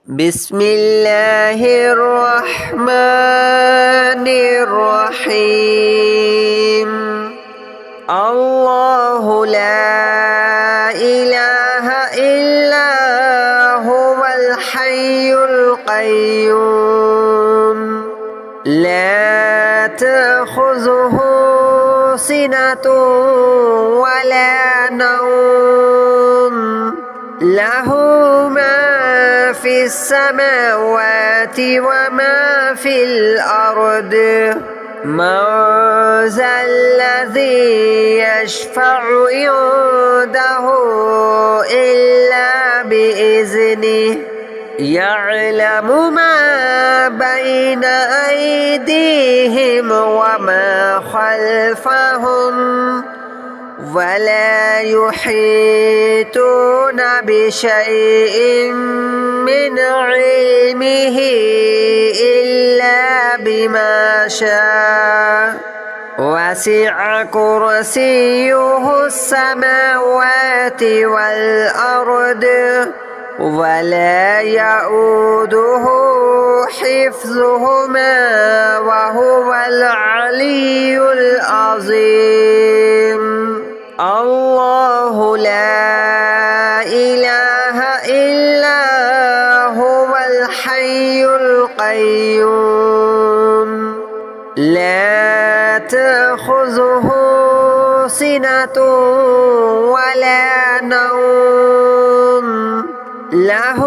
بسم الله الرحمن الرحيم الله لا إله إلا هو الحي القيوم لا تأخذه سنة ولا نوم له ما في السماوات وما في الأرض من ذا الذي يشفع عنده إلا بإذنه يعلم ما بين أيديهم وما خلفهم ولا يحيطون بشيء من علمه إلا بما شاء وسع كرسيه السماوات والأرض ولا يؤوده حفظهما وهو العلي العظيم الله لا إله إلا هو الحي القيوم لا تأخذه سنة ولا نوم له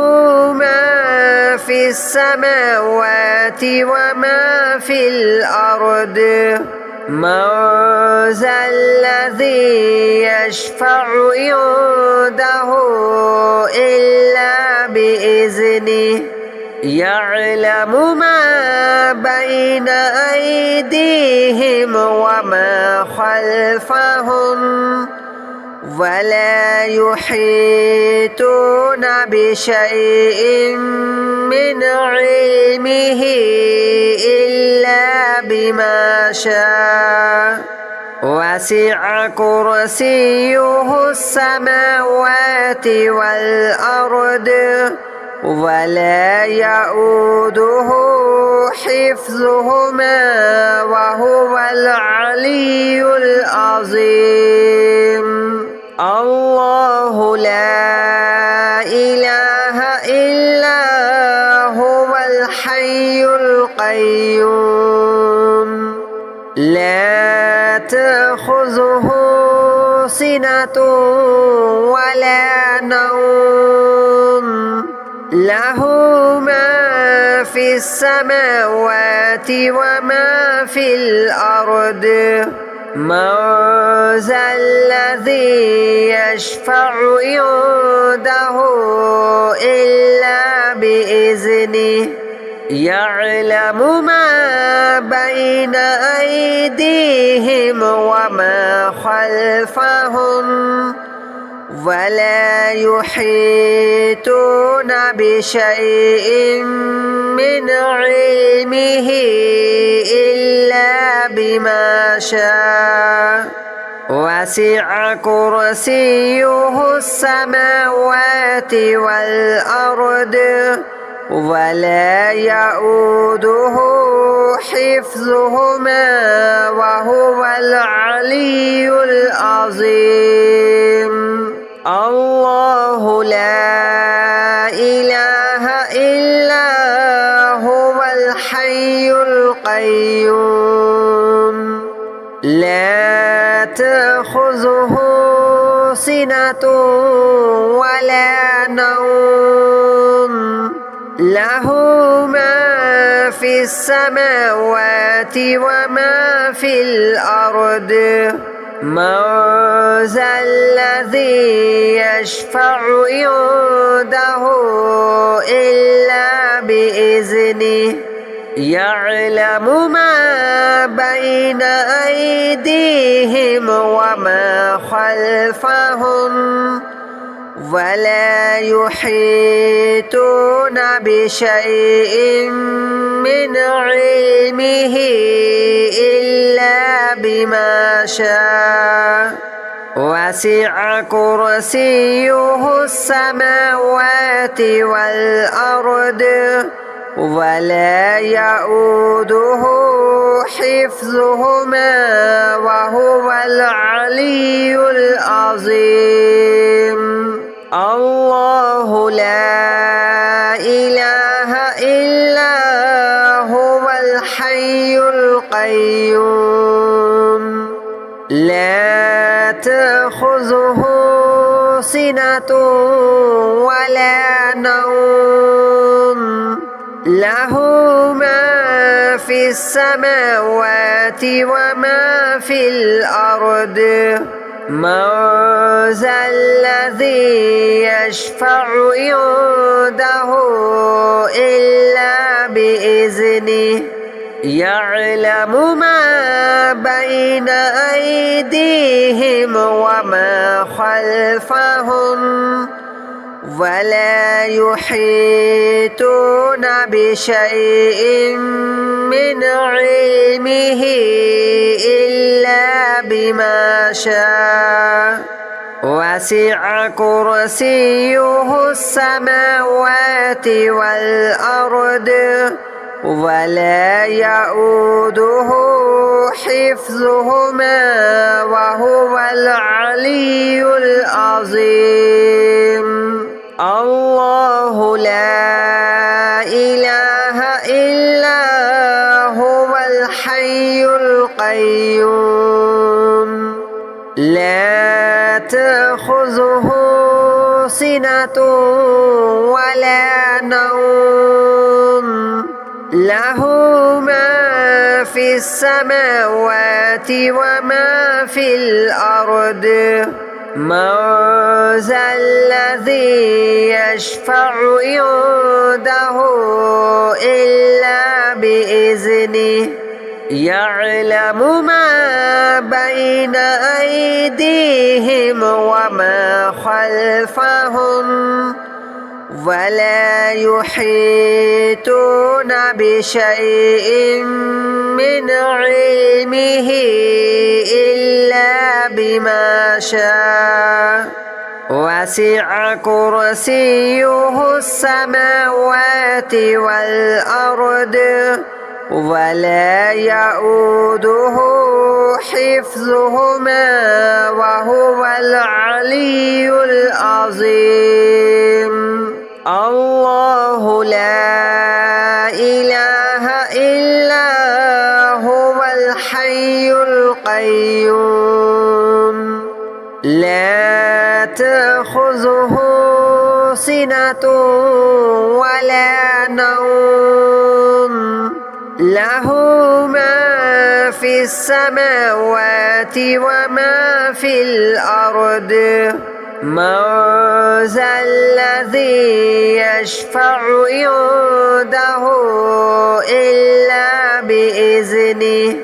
ما في السماوات وما في الأرض من ذا الذي يشفع عنده إلا بإذنه يعلم ما بين أيديهم وما خلفهم ولا يحيطون بشيء من علمه إلا بما شاء وسع كرسيه السماوات والأرض ولا يؤوده حفظهما وهو العلي العظيم الله لا إله إلا هو الحي القيوم لا تأخذه سنة ولا نوم له ما في السماوات وما في الأرض من ذا الذي يشفع عنده إلا بإذنه يعلم ما بين أيديهم وما خلفهم ولا يحيطون بشيء من علمه إلا بما شاء وسع كرسيه السماوات والأرض ولا يؤوده حفظهما وهو العلي العظيم الله لا إله إلا هو الحي القيوم لا تأخذه سنة ولا نوم له ما في السماوات وما في الأرض من ذا الذي يشفع عنده إلا بإذنه يعلم ما بين أيديهم وما خلفهم ولا يحيطون بشيء من علمه إلا بما شاء وسع كرسيه السماوات والأرض ولا يؤوده حفظهما وهو العلي العظيم الله لا إله إلا هو الحي القيوم لا تأخذه سنة ولا نوم له ما في السماوات وما في الأرض من ذا الذي يشفع عنده إلا بإذنه يعلم ما بين أيديهم وما خلفهم ولا يحيطون بشيء من علمه إلا بما شاء وسع كرسيه السماوات والأرض ولا يؤوده حفظهما وهو العلي العظيم الله لا إله إلا هو الحي القيوم لا تأخذه سنة ولا نوم له ما في السماوات وما في الأرض من ذا الذي يشفع عنده إلا بإذنه يعلم ما بين أيديهم وما خلفهم ولا يحيطون بشيء من علمه إلا بما شاء وسع كرسيه السماوات والأرض ولا يؤوده حفظهما وهو العلي العظيم الله لا إله إلا هو الحي القيوم لا تأخذه سنة ولا نوم له ما في السماوات وما في الأرض من ذا الذي يشفع عنده إلا بإذنه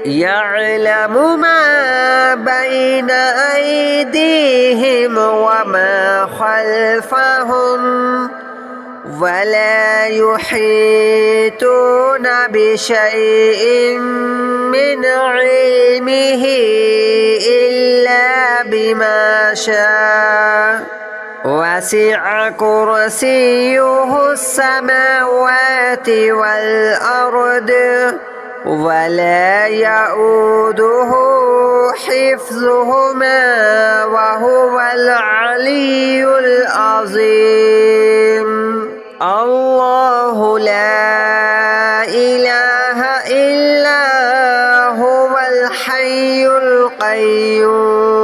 يعلم ما بين أيديهم وما خلفهم ولا يحيطون بشيء من علمه إلا بما شاء وسع كرسيه السماوات والأرض ولا يؤوده حفظهما وهو العلي العظيم الله لا إله إلا هو الحي القيوم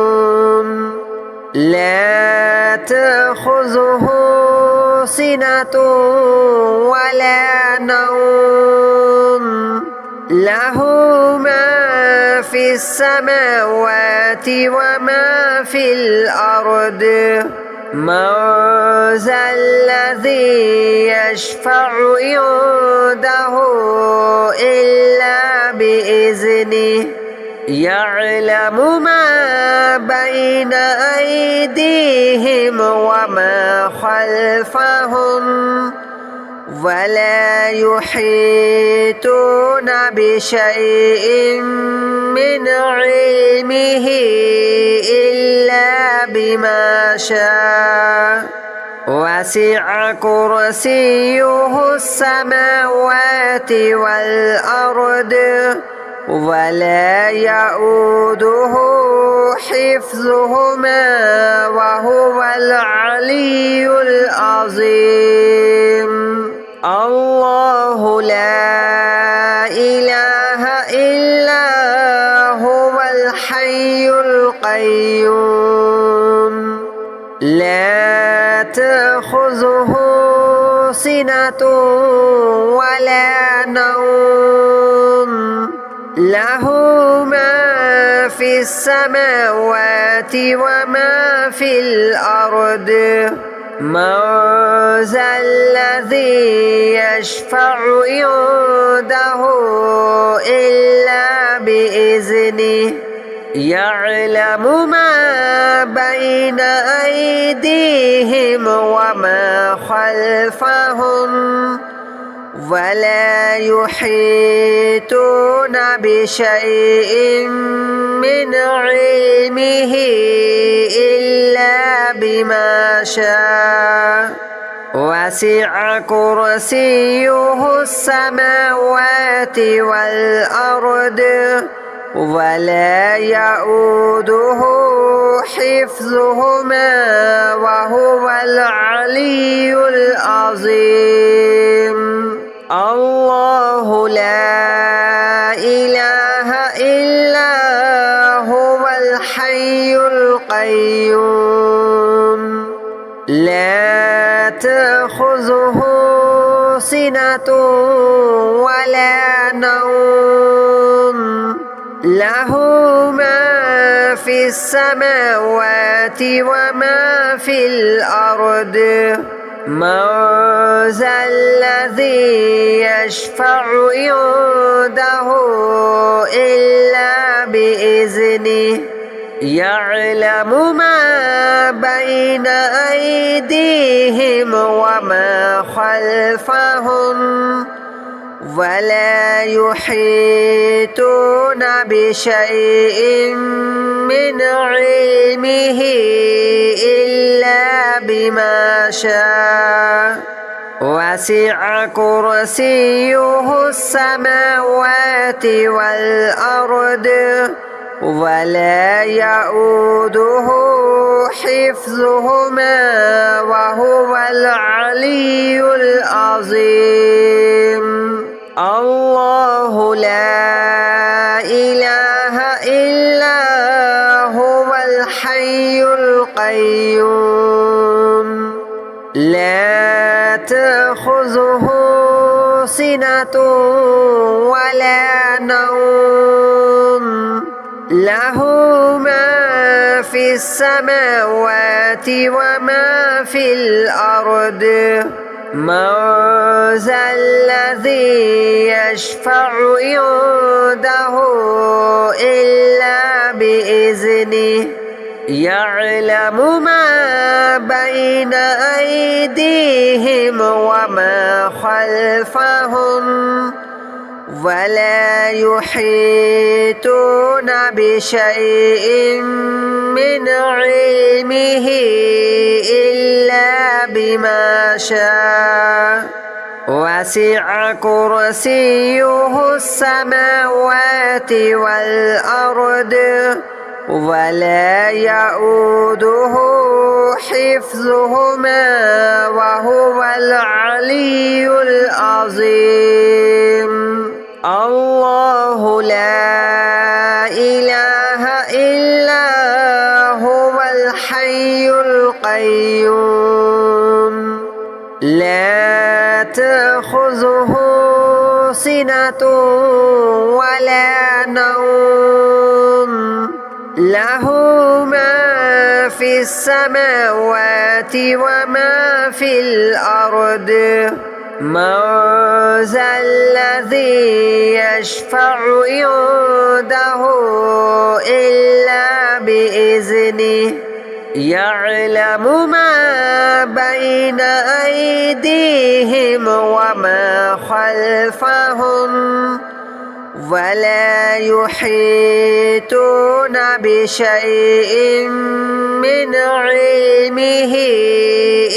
لا تأخذه سنة ولا نوم له ما في السماوات وما في الأرض من ذا الذي يشفع عنده إلا بإذنه يعلم ما بين أيديهم وما خلفهم ولا يحيطون بشيء من علمه إلا إلا بما شاء وسع كرسيه السماوات والأرض ولا يؤوده حفظهما وهو العلي العظيم الله لا إله إلا هو الحي القيوم لا تأخذه سنة ولا نوم له ما في السماوات وما في الأرض من ذا الذي يشفع عنده إلا بإذنه يعلم ما بين أيديهم وما خلفهم ولا يحيطون بشيء من علمه إلا بما شاء وسع كرسيه السماوات والأرض ولا يؤوده حفظهما وهو العلي العظيم الله لا إله إلا هو الحي القيوم لا تأخذه سنة ولا نوم له ما في السماوات وما في الأرض من ذا الذي يشفع عنده إلا بإذنه يعلم ما بين أيديهم وما خلفهم ولا يحيطون بشيء من علمه إلا بما شاء وسع كرسيه السماوات والأرض ولا يؤوده حفظهما وهو العلي العظيم الله لا إله إلا هو الحي القيوم لا تأخذه سنة ولا نوم له ما في السماوات وما في الأرض من ذا الذي يشفع عنده إلا بإذنه يعلم ما بين أيديهم وما خلفهم ولا يحيطون بشيء من علمه إلا بما شاء وسع كرسيه السماوات والأرض ولا يؤوده حفظهما وهو العلي العظيم الله لا إله إلا هو الحي القيوم لا تأخذه سنة ولا نوم له ما في السماوات وما في الأرض من ذا الذي يشفع عنده إلا بإذنه يعلم ما بين أيديهم وما خلفهم ولا يحيطون بشيء من علمه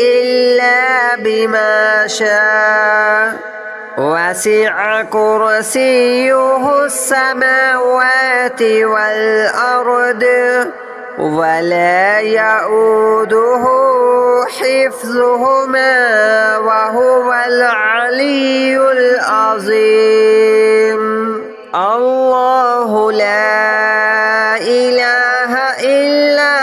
إلا بما شاء وسع كرسيه السماوات والأرض ولا يؤوده حفظهما وهو العلي العظيم الله لا إله إلا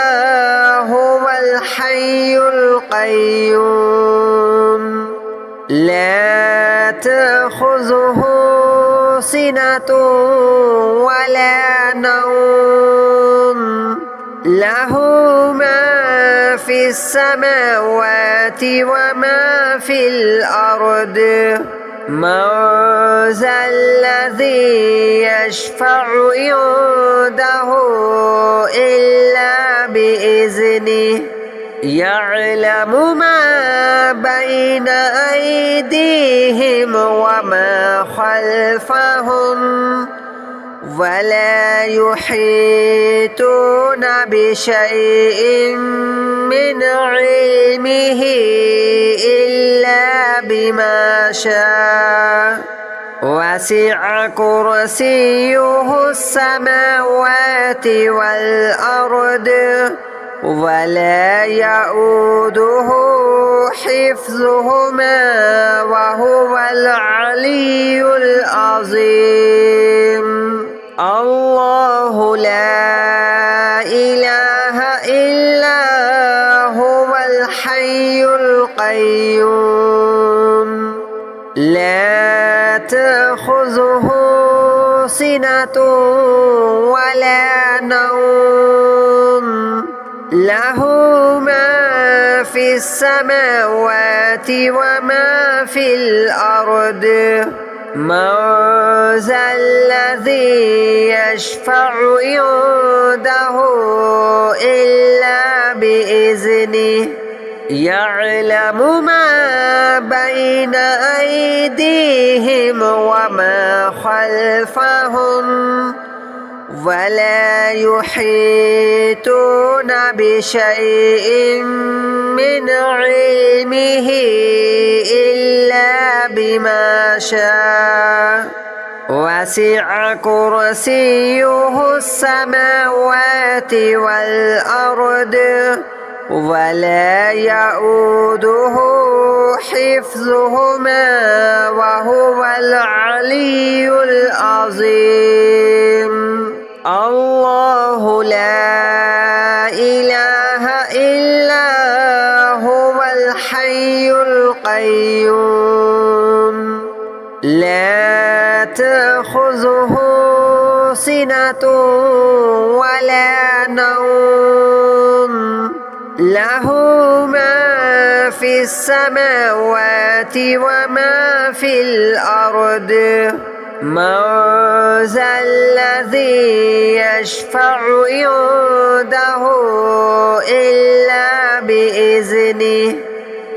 هو الحي القيوم لا تأخذه سنة ولا نوم له ما في السماوات وما في الأرض من ذا الذي يشفع عنده إلا بإذنه يعلم ما بين أيديهم وما خلفهم ولا يحيطون بشيء من علمه إلا بما شاء وسع كرسيه السماوات والأرض ولا يؤوده حفظهما وهو العلي العظيم الله لا إله إلا هو الحي القيوم لا تأخذه سنة ولا نوم له ما في السماوات وما في الأرض من ذا الذي يشفع عنده إلا بإذنه يعلم ما بين أيديهم وما خلفهم ولا يحيطون بشيء من علمه إلا بما شاء وسع كرسيه السماوات والأرض ولا يؤوده حفظهما وهو العلي العظيم الله لا إله إلا هو الحي القيوم لا تأخذه سنة ولا نوم له ما في السماوات وما في الأرض من ذا الذي يشفع عنده إلا بإذنه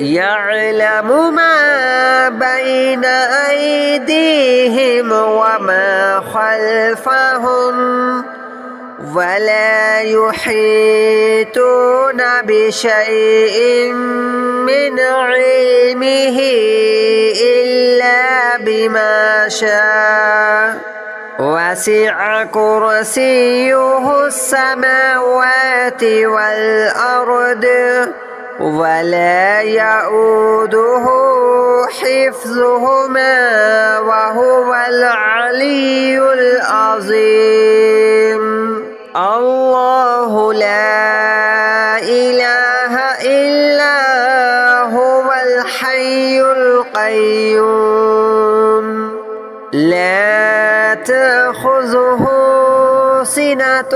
يعلم ما بين أيديهم وما خلفهم ولا يحيطون بشيء من علمه إلا بما شاء وسع كرسيه السماوات والأرض ولا يؤوده حفظهما وهو العلي العظيم الله لا إله إلا هو الحي القيوم لا تأخذه سنة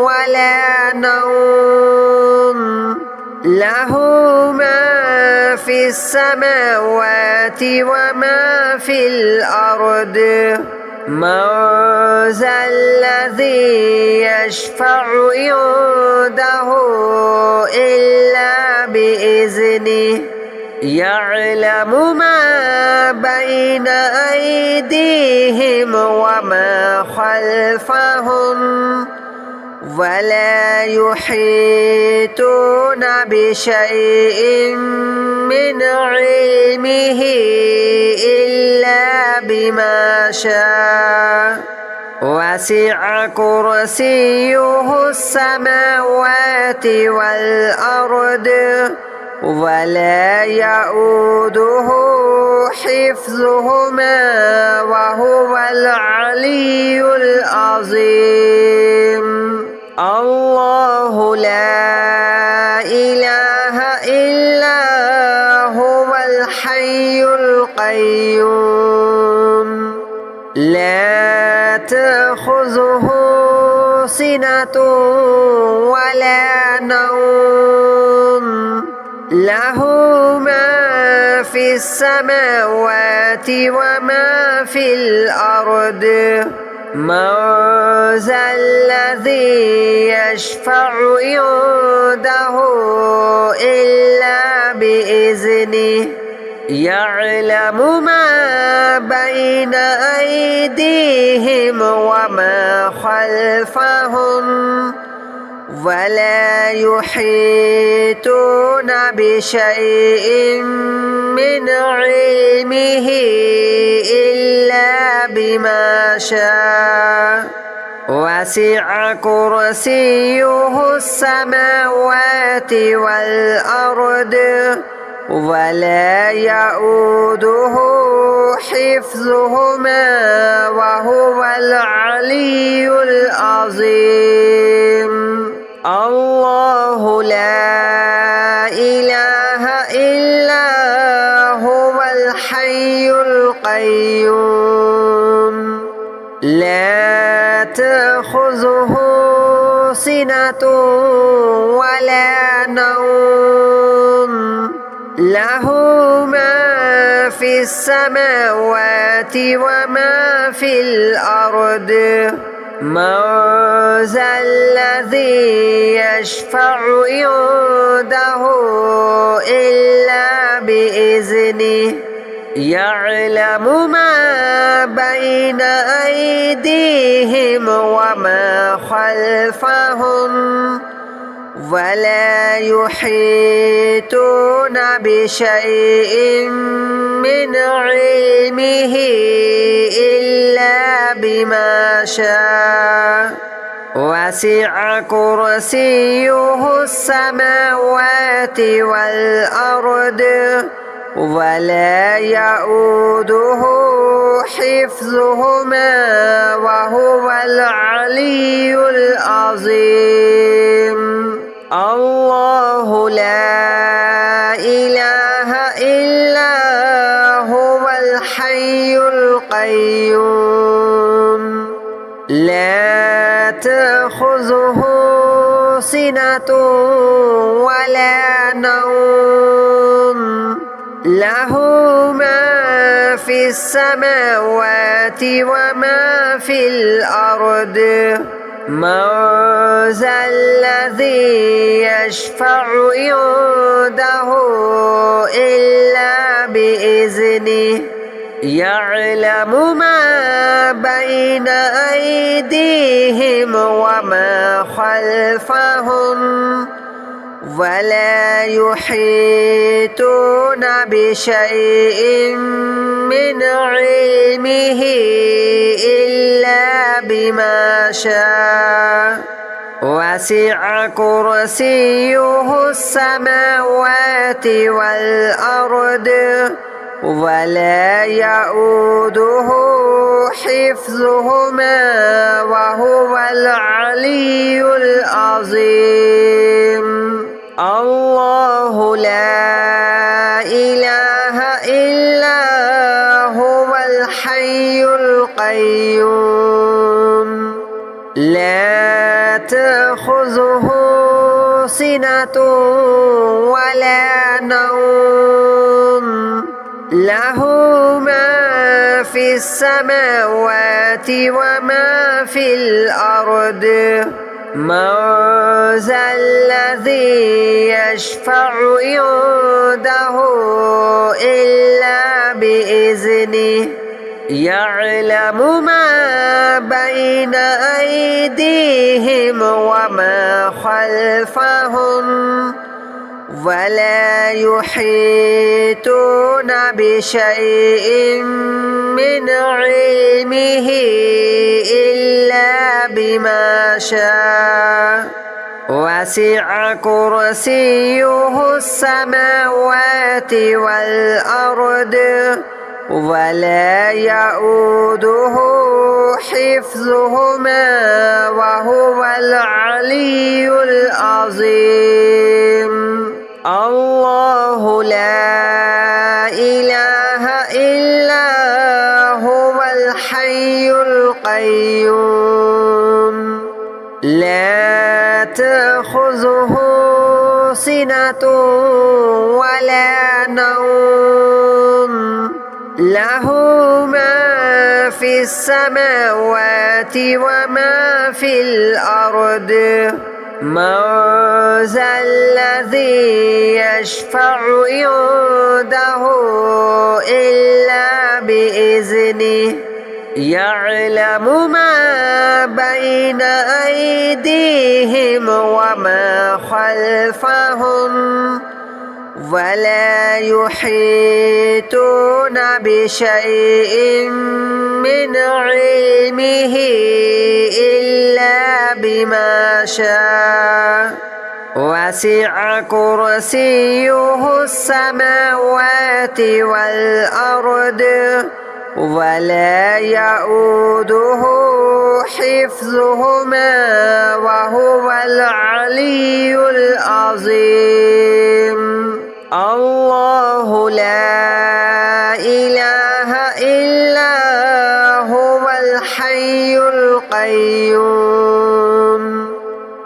ولا نوم له ما في السماوات وما في الأرض من ذا الذي يشفع عنده إلا بإذنه يعلم ما بين بين أيديهم وما خلفهم ولا يحيطون بشيء من علمه إلا بما شاء وسع كرسيه السماوات والأرض ولا يؤوده حفظهما وهو العلي العظيم الله لا إله إلا هو الحي القيوم لا تأخذه سنة ولا نوم له ما في السماوات وما في الأرض من ذا الذي يشفع عنده إلا بإذنه يعلم ما بين أيديهم وما خلفهم ولا يحيطون بشيء من علمه إلا بما شاء وسع كرسيه السماوات والأرض ولا يؤوده حفظهما وهو العلي العظيم الله لا إله إلا هو الحي القيوم لا تأخذه سنة ولا نوم له ما في السماوات وما في الأرض من ذا الذي يشفع عنده إلا بإذنه يعلم ما بين أيديهم وما خلفهم ولا يحيطون بشيء من علمه إلا بما شاء وسع كرسيه السماوات والأرض ولا يؤوده حفظهما وهو العلي العظيم الله لا إله إلا هو الحي القيوم لا تأخذه سنة ولا نوم له ما في السماوات وما في الأرض من ذا الذي يشفع عنده إلا بإذنه يعلم ما بين أيديهم وما خلفهم ولا يحيطون بشيء من علمه إلا بما شاء وسع كرسيه السماوات والأرض ولا يؤوده حفظهما وهو العلي العظيم الله لا إله إلا هو الحي القيوم لا تأخذه سنة ولا نوم له ما في السماوات وما في الأرض من ذا الذي يشفع عنده إلا بإذنه يعلم ما بين أيديهم وما خلفهم ولا يحيطون بشيء من علمه إلا بما شاء وسع كرسيه السماوات والأرض ولا يؤوده حفظهما وهو العلي العظيم الله لا إله إلا هو الحي القيوم لا تأخذه سنة ولا نوم له ما في السماوات وما في الأرض من ذا الذي يشفع عنده إلا بإذنه يعلم ما بين أيديهم وما خلفهم ولا يحيطون بشيء من علمه إلا بما شاء وسع كرسيه السماوات والأرض ولا يؤوده حفظهما وهو العلي العظيم الله لا إله إلا هو الحي القيوم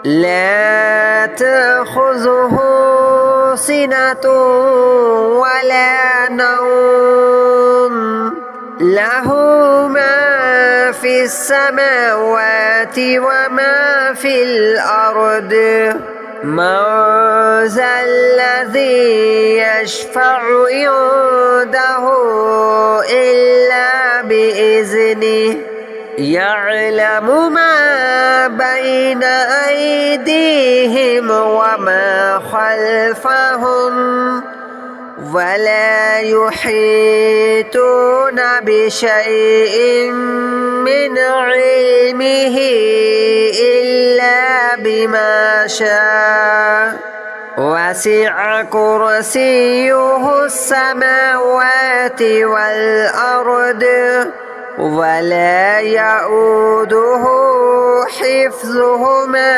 لا تأخذه سنة ولا نوم له ما في السماوات وما في الأرض من ذا الذي يشفع عنده إلا بإذنه يعلم ما بين أيديهم وما خلفهم ولا يحيطون بشيء من علمه إلا بما شاء وسع كرسيه السماوات والأرض ولا يؤوده حفظهما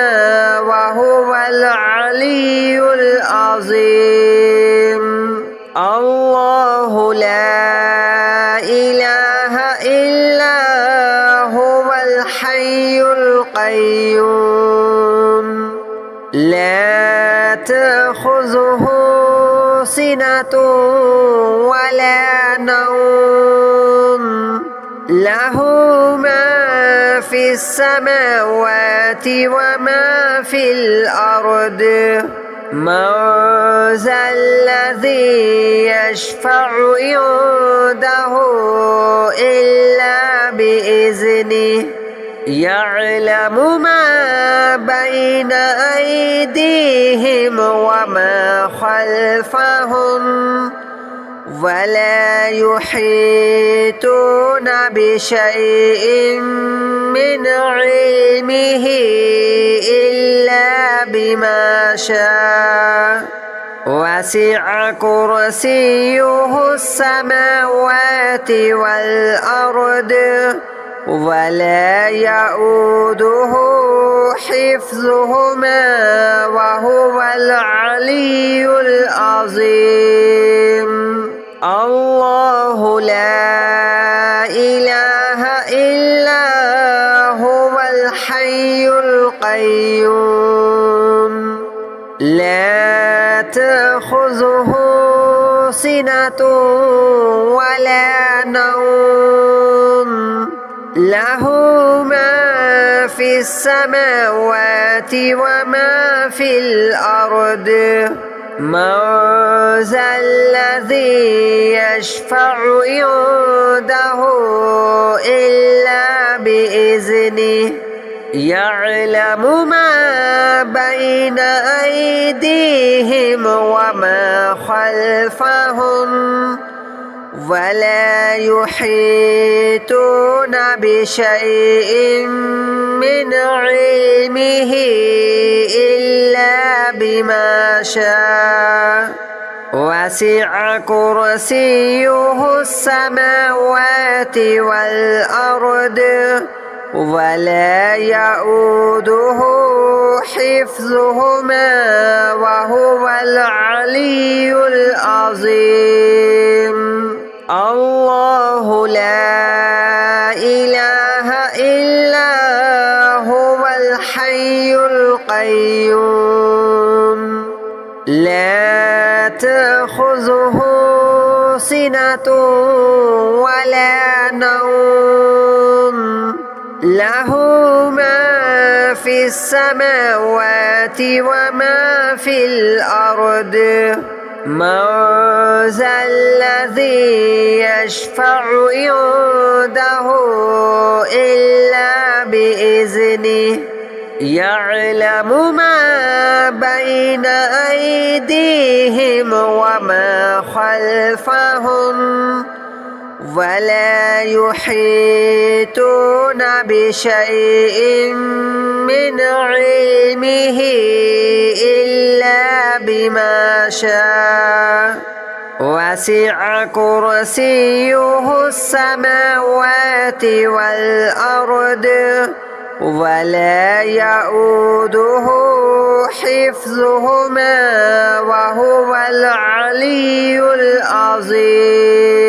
وهو العلي العظيم الله لا إله إلا هو الحي القيوم لا تأخذه سنة ولا نوم له ما في السماوات وما في الأرض من ذا الذي يشفع عنده إلا بإذنه يعلم ما بين أيديهم وما خلفهم ولا يحيطون بشيء من علمه إلا بما شاء وسع كرسيه السماوات والأرض ولا يؤوده حفظهما وهو العلي العظيم الله لا إله إلا هو الحي القيوم لا تأخذه سنة ولا نوم له ما في في السماوات وما في الأرض من ذا الذي يشفع عنده إلا بإذنه يعلم ما بين أيديهم وما خلفهم ولا يحيطون بشيء من علمه إلا بما شاء وسع كرسيه السماوات والأرض ولا يؤوده حفظهما وهو العلي العظيم الله لا إله إلا هو الحي القيوم لا تأخذه سنة ولا نوم له ما في السماوات وما في الأرض من ذا الذي يشفع عنده إلا بإذنه يعلم ما بين أيديهم وما خلفهم ولا يحيطون بشيء من علمه إلا بما شاء وسع كرسيه السماوات والأرض ولا يؤوده حفظهما وهو العلي العظيم